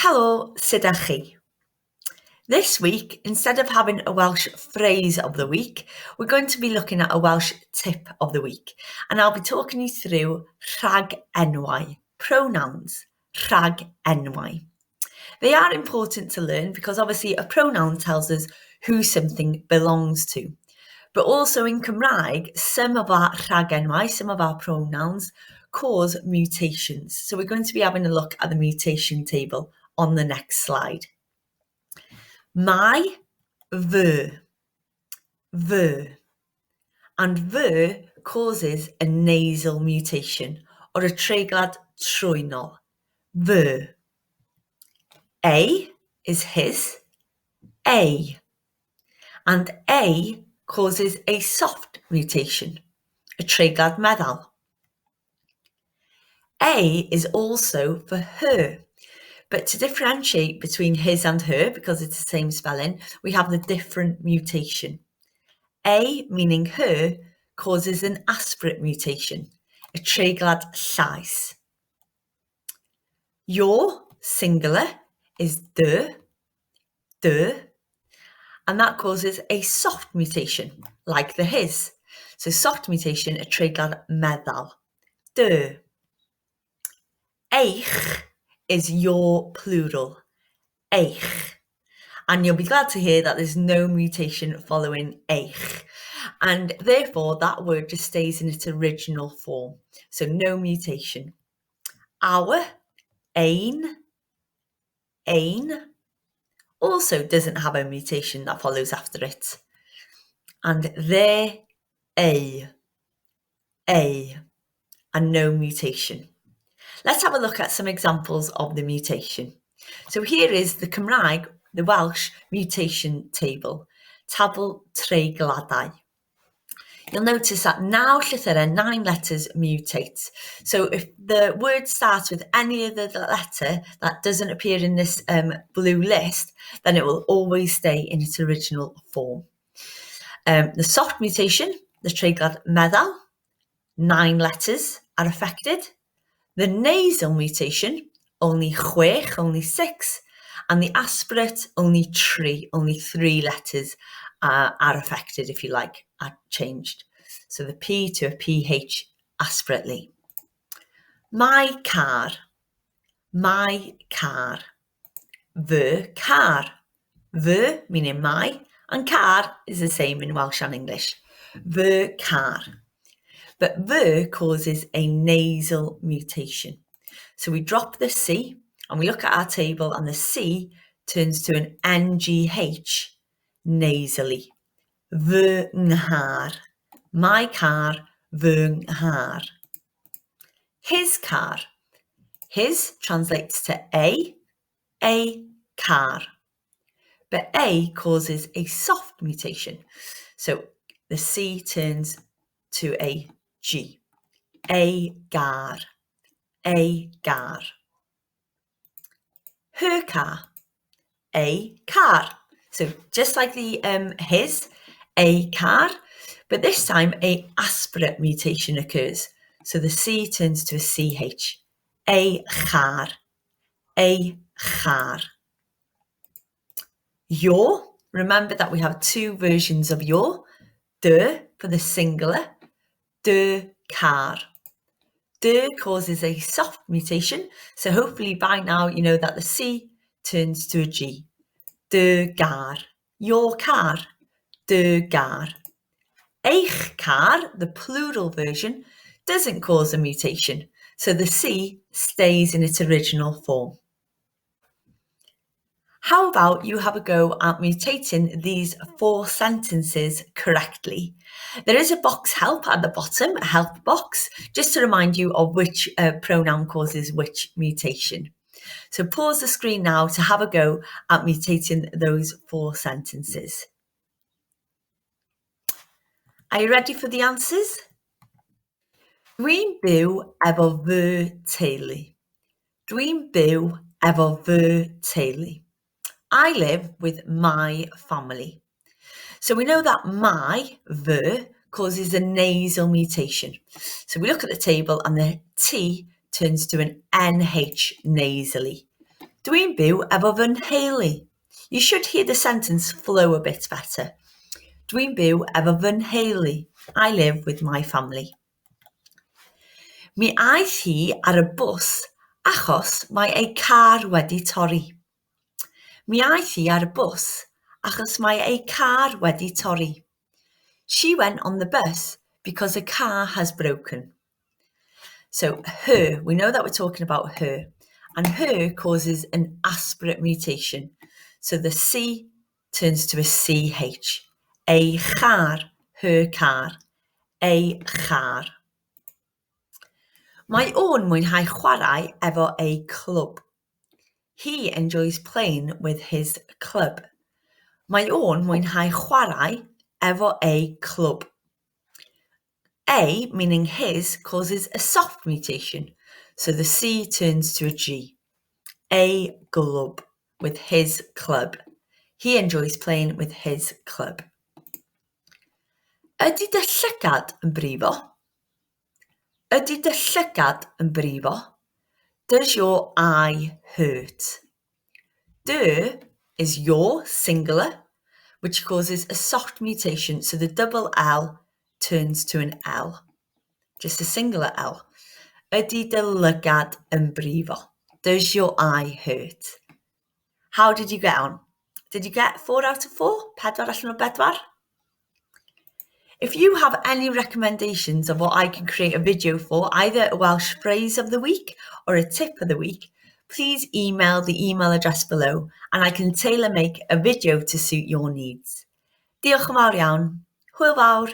Helo, sut ydych chi? This week, instead of having a Welsh phrase of the week, we're going to be looking at a Welsh tip of the week. And I'll be talking you through rhagenwau, pronouns, rhagenwau. They are important to learn because obviously a pronoun tells us who something belongs to. But also in Cymraeg, some of our rhagenwau, some of our pronouns, cause mutations. So we're going to be having a look at the mutation table on the next slide. Mae, fy, and fy causes a nasal mutation or a treiglad trwynol, fy. A is his, a, and a causes a soft mutation, a treiglad meddal. A is also for her, but to differentiate between his and her, because it's the same spelling, we have the different mutation. A, meaning her, causes an aspirate mutation, a treiglad llaes. Your, singular, is dy, and that causes a soft mutation, like the his. So soft mutation, a treiglad meddal, dy. Eich is your plural, eich. And you'll be glad to hear that there's no mutation following eich. And therefore, that word just stays in its original form. So no mutation. Our, ein, also doesn't have a mutation that follows after it. And their, a, and no mutation. Let's have a look at some examples of the mutation. So here is the Cymraeg, the Welsh mutation table, tabl treigladau. You'll notice that now llythyren 9 letters mutate. So if the word starts with any other letter that doesn't appear in this blue list, then it will always stay in its original form. The soft mutation, the treiglad meddal, 9 letters are affected. The nasal mutation, only 6, and the aspirate, only 3 letters are affected, if you like, are changed. So the P to a PH aspirately. My car, fy car. Fy meaning my, and car is the same in Welsh and English. Fy car. But fy causes a nasal mutation. So we drop the C and we look at our table and the C turns to an NGH nasally. Fy nghar. My car, fy nghar. His car. His translates to a car. But A causes a soft mutation. So the C turns to a G. A gar. Her car. A car. So just like the his, a car, but this time a aspirate mutation occurs. So the C turns to a CH. A char. Your, remember that we have 2 versions of your. Dy for the singular, dy car. Dy causes a soft mutation, so hopefully by now you know that the C turns to a G. Dy gar. Your car, dy gar. Eich car, the plural version, doesn't cause a mutation, so the C stays in its original form. How about you have a go at mutating these 4 sentences correctly? There is a box help at the bottom, a help box, just to remind you of which pronoun causes which mutation. So pause the screen now to have a go at mutating those 4 sentences. Are you ready for the answers? Dwi'n byw efo fy teulu. Dwi'n byw efo fy teulu. I live with my family. So we know that my, fy, causes a nasal mutation. So we look at the table and the T turns to an NH nasally. Dwi'n byw efo fy nheulu. You should hear the sentence flow a bit better. Dwi'n byw efo fy nheulu. I live with my family. Mi aeth hi ar y bws achos mae ei car wedi torri. Mi aeth hi ar y bws achos mae ei car wedi torri. She went on the bus because a car has broken. So her, we know that we're talking about her, and her causes an aspirate mutation. So the C turns to a CH. Ei char, her car. Ei char. Mae o'n mwynhau chwarae efo ei clwb. He enjoys playing with his club. Mae o'n mwynhau chwarae efo ei clwb. A, meaning his, causes a soft mutation, so the C turns to a G. A glwb, with his club. He enjoys playing with his club. Ydy dy llygad yn brifo? Ydy dy llygad yn brifo? Does your eye hurt? Dy is your, singular, which causes a soft mutation, so the double L turns to an L. Just a singular L. Ydy dy lygad yn brifo? Does your eye hurt? How did you get on? Did you get 4 out of 4? 4 allan o 4? If you have any recommendations of what I can create a video for, either a Welsh phrase of the week or a tip of the week, please email the email address below and I can tailor make a video to suit your needs. Diolch yn fawr iawn. Hwyl fawr.